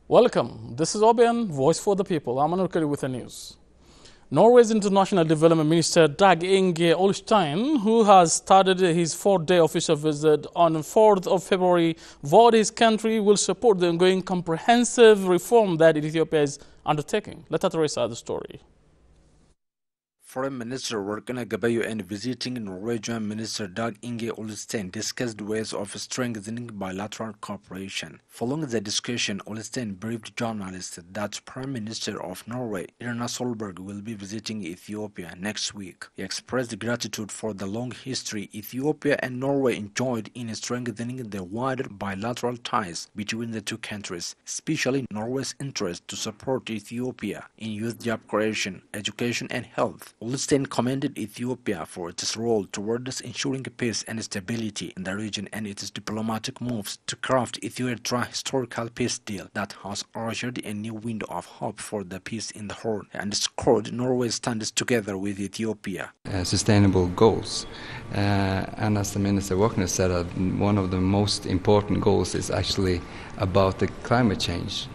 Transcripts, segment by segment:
Welcome. This is OBN, Voice for the People. I'm Anurkari with the news. Norway's International Development Minister Dag Inge Olstein, who has started his fourth-day official visit on the 4th of February, vowed his country will support the ongoing comprehensive reform that Ethiopia is undertaking. Let us trace the story. Foreign Minister Workana Gabayo and visiting Norwegian Minister Dag Inge Olstein discussed ways of strengthening bilateral cooperation. Following the discussion, Olstein briefed journalists that Prime Minister of Norway, Erna Solberg, will be visiting Ethiopia next week. He expressed gratitude for the long history Ethiopia and Norway enjoyed in strengthening the wider bilateral ties between the two countries, especially Norway's interest to support Ethiopia in youth job creation, education and health. Olstein commended Ethiopia for its role towards ensuring peace and stability in the region and its diplomatic moves to craft Ethiopia historical peace deal that has ushered a new window of hope for the peace in the Horn and scored Norway stands together with Ethiopia. Sustainable goals. And as the Minister Wagner said, one of the most important goals is actually about the climate change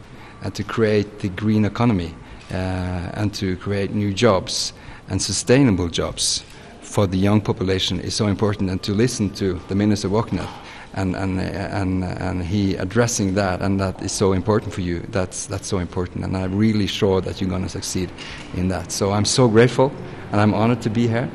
and to create the green economy and to create new jobs. And sustainable jobs for the young population is so important, and to listen to the Minister Wagner and he addressing that, and that is so important for you. That's so important, and I'm really sure that you're going to succeed in that. So I'm so grateful, and I'm honored to be here.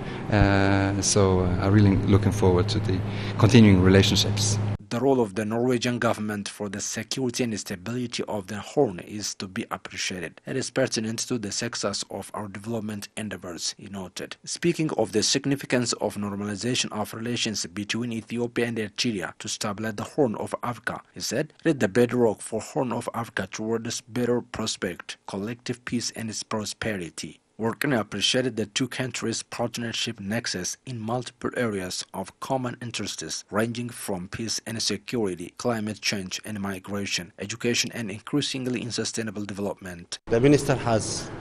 So I'm really looking forward to the continuing relationships. The role of the Norwegian government for the security and stability of the Horn is to be appreciated. It is pertinent to the success of our development endeavors, he noted. Speaking of the significance of normalization of relations between Ethiopia and Eritrea to stabilize the Horn of Africa, he said, it is the bedrock for Horn of Africa towards better prospect, collective peace and its prosperity. Workana appreciated the two countries' partnership nexus in multiple areas of common interests ranging from peace and security, climate change and migration, education and increasingly in sustainable development. The Minister has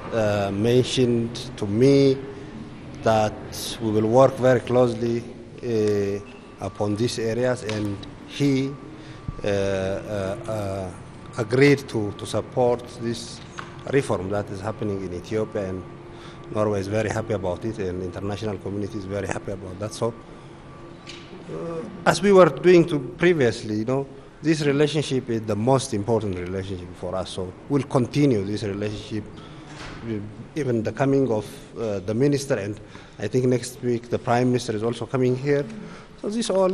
mentioned to me that we will work very closely upon these areas, and he agreed to support this reform that is happening in Ethiopia, and Norway is very happy about it, and the international community is very happy about that. So, as we were doing previously, this relationship is the most important relationship for us. So, we'll continue this relationship, even the coming of the minister, and I think next week the Prime Minister is also coming here. So, this all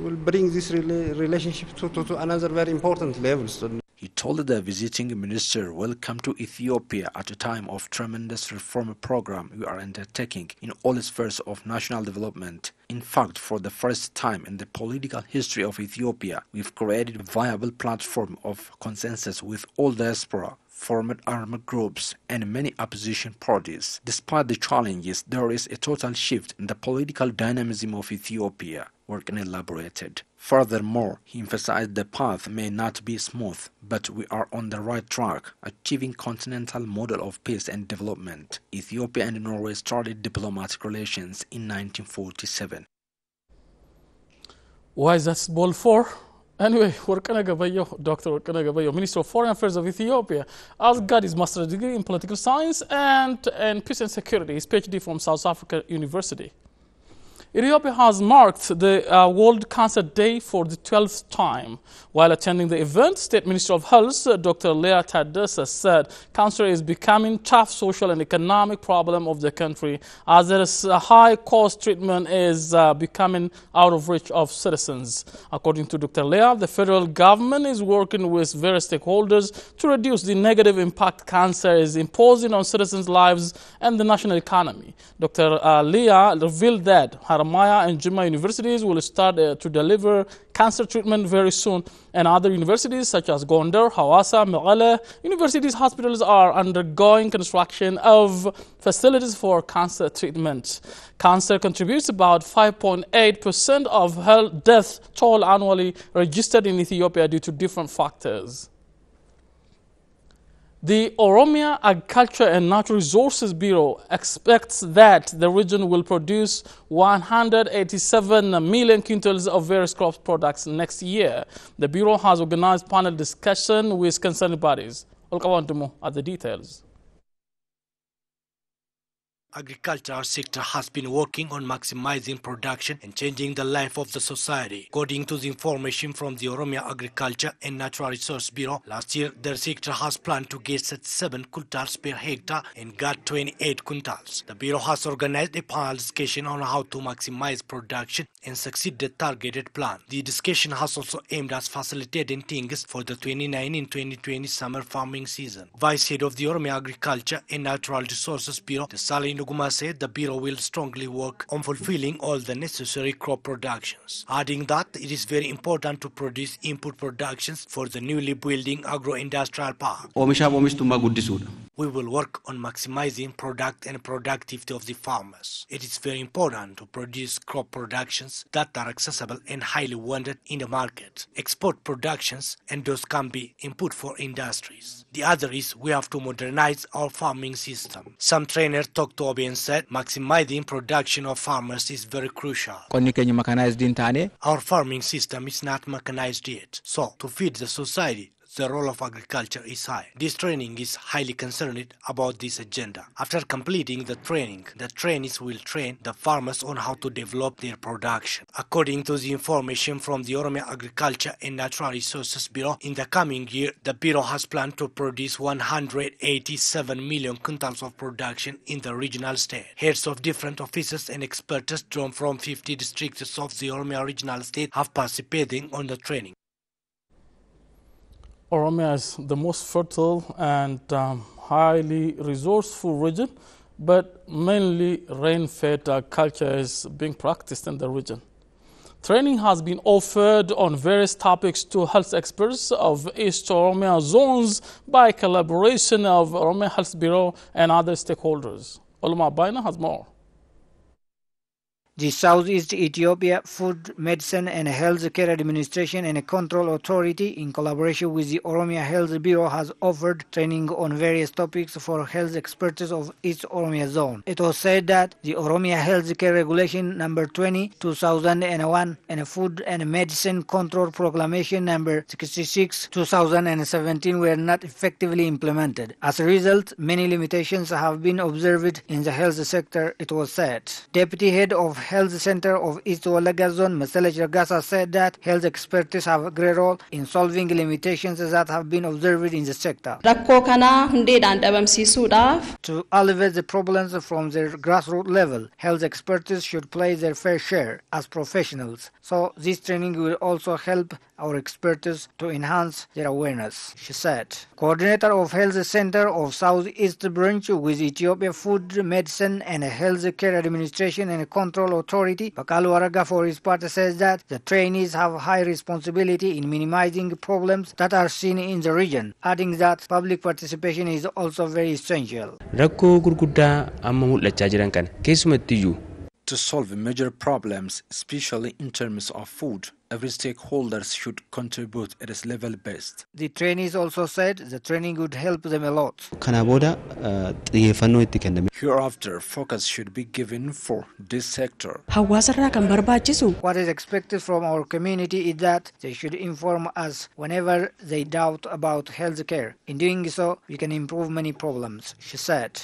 will bring this relationship to another very important level. So, he told the visiting minister, welcome to Ethiopia at a time of tremendous reform program we are undertaking in all spheres of national development. In fact, for the first time in the political history of Ethiopia, we've created a viable platform of consensus with all diaspora, formed armed groups, and many opposition parties. Despite the challenges, there is a total shift in the political dynamism of Ethiopia, Workana elaborated. Furthermore, he emphasized the path may not be smooth, but we are on the right track, achieving continental model of peace and development. Ethiopia and Norway started diplomatic relations in 1947. Why is that ball for? Anyway, Workana Gabayo, Dr. Workana Gabayo, Minister of Foreign Affairs of Ethiopia, has got his master's degree in political science and peace and security, his PhD from South Africa University. Ethiopia has marked the World Cancer Day for the 12th time. While attending the event, State Minister of Health, Dr. Leah Tadessa, said cancer is becoming a tough social and economic problem of the country, as its high-cost treatment is becoming out of reach of citizens. According to Dr. Leah, the federal government is working with various stakeholders to reduce the negative impact cancer is imposing on citizens' lives and the national economy. Dr. Leah revealed that Haramaya and Jimma universities will start to deliver cancer treatment very soon, and other universities such as Gondar, Hawassa, Meghalaya universities hospitals are undergoing construction of facilities for cancer treatment. Cancer contributes about 5.8% of health death toll annually registered in Ethiopia due to different factors. The Oromia Agriculture and Natural Resources Bureau expects that the region will produce 187 million quintals of various crop products next year. The Bureau has organized panel discussion with concerned bodies. Olkawantumo at the details. Agricultural sector has been working on maximizing production and changing the life of the society. According to the information from the Oromia Agriculture and Natural Resource Bureau, last year the sector has planned to get 37 quintals per hectare and got 28 quintals. The Bureau has organized a panel discussion on how to maximize production and succeed the targeted plan. The discussion has also aimed at facilitating things for the 2019-2020 summer farming season. Vice Head of the Oromia Agriculture and Natural Resources Bureau, Desalegn Nuguma, said the Bureau will strongly work on fulfilling all the necessary crop productions, adding that it is very important to produce input productions for the newly building agro-industrial park. We will work on maximizing product and productivity of the farmers. It is very important to produce crop productions that are accessible and highly wanted in the market, export productions, and those can be input for industries. The other is we have to modernize our farming system. Some trainer talked to OBN said maximizing production of farmers is very crucial. Our farming system is not mechanized yet, so to feed the society, the role of agriculture is high. This training is highly concerned about this agenda. After completing the training, the trainees will train the farmers on how to develop their production. According to the information from the Oromia Agriculture and Natural Resources Bureau, in the coming year, the Bureau has planned to produce 187 million quintals of production in the regional state. Heads of different offices and experts drawn from 50 districts of the Oromia regional state have participated on the training. Oromia is the most fertile and highly resourceful region, but mainly rain-fed agriculture is being practiced in the region. Training has been offered on various topics to health experts of East Oromia zones by collaboration of Oromia Health Bureau and other stakeholders. Oluma Baina has more. The Southeast Ethiopia Food, Medicine and Health Care Administration and Control Authority, in collaboration with the Oromia Health Bureau, has offered training on various topics for health experts of East Oromia zone. It was said that the Oromia Health Care Regulation number 20, 2001 and Food and Medicine Control Proclamation number 66, 2017 were not effectively implemented. As a result, many limitations have been observed in the health sector, it was said. Deputy Head of Health Center of East Walaga Zone, Masele Jargasa, said that health experts have a great role in solving limitations that have been observed in the sector. To alleviate the problems from their grassroots level, health experts should play their fair share as professionals. So this training will also help our experts to enhance their awareness, she said. Coordinator of Health Center of Southeast Branch with Ethiopia Food, Medicine and Health Care Administration and Control Authority, Bakalu Araga, for his part, says that the trainees have high responsibility in minimizing problems that are seen in the region, adding that public participation is also very essential. To solve major problems, especially in terms of food, every stakeholder should contribute at its level best. The trainees also said the training would help them a lot. Hereafter, focus should be given for this sector. What is expected from our community is that they should inform us whenever they doubt about health care. In doing so, we can improve many problems, she said.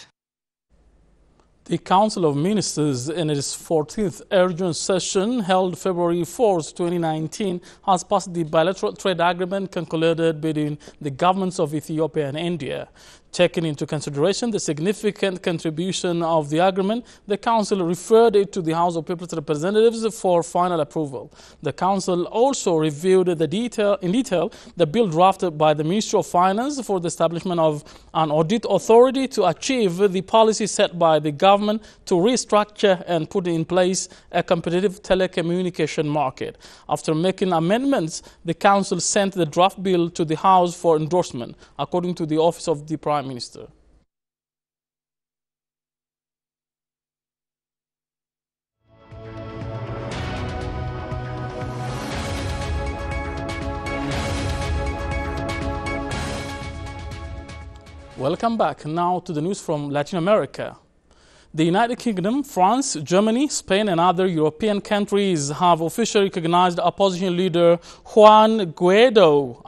The Council of Ministers, in its 14th urgent session held February 4, 2019, has passed the bilateral trade agreement concluded between the governments of Ethiopia and India. Taking into consideration the significant contribution of the agreement, the Council referred it to the House of People's Representatives for final approval. The Council also reviewed in detail the bill drafted by the Ministry of Finance for the establishment of an audit authority to achieve the policy set by the government to restructure and put in place a competitive telecommunication market. After making amendments, the Council sent the draft bill to the House for endorsement, according to the Office of the Prime Minister. Welcome back. Now to the news from Latin America. The United Kingdom, France, Germany, Spain and other European countries have officially recognized opposition leader Juan Guaido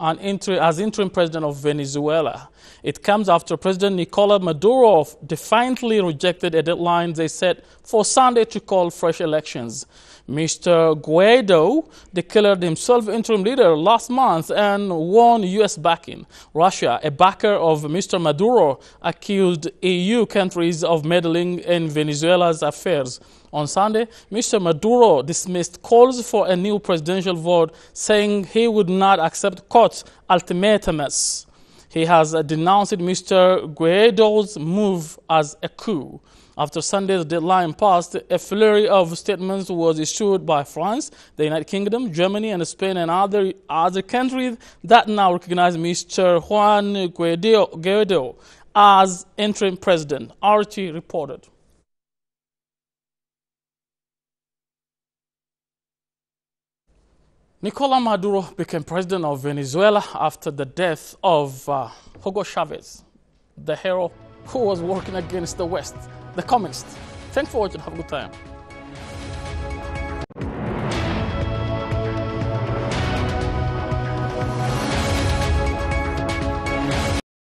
as interim president of Venezuela. It comes after President Nicolas Maduro defiantly rejected a deadline they set for Sunday to call fresh elections. Mr. Guaido declared himself interim leader last month and won U.S. backing. Russia, a backer of Mr. Maduro, accused EU countries of meddling in Venezuela's affairs. On Sunday, Mr. Maduro dismissed calls for a new presidential vote, saying he would not accept court ultimatums. He has denounced Mr. Guaido's move as a coup. After Sunday's deadline passed, a flurry of statements was issued by France, the United Kingdom, Germany, and Spain and other countries that now recognize Mr. Juan Guaido as interim president. RT reported. Nicolas Maduro became president of Venezuela after the death of Hugo Chavez, the hero who was working against the West, the communists. Thanks for watching. Have a good time.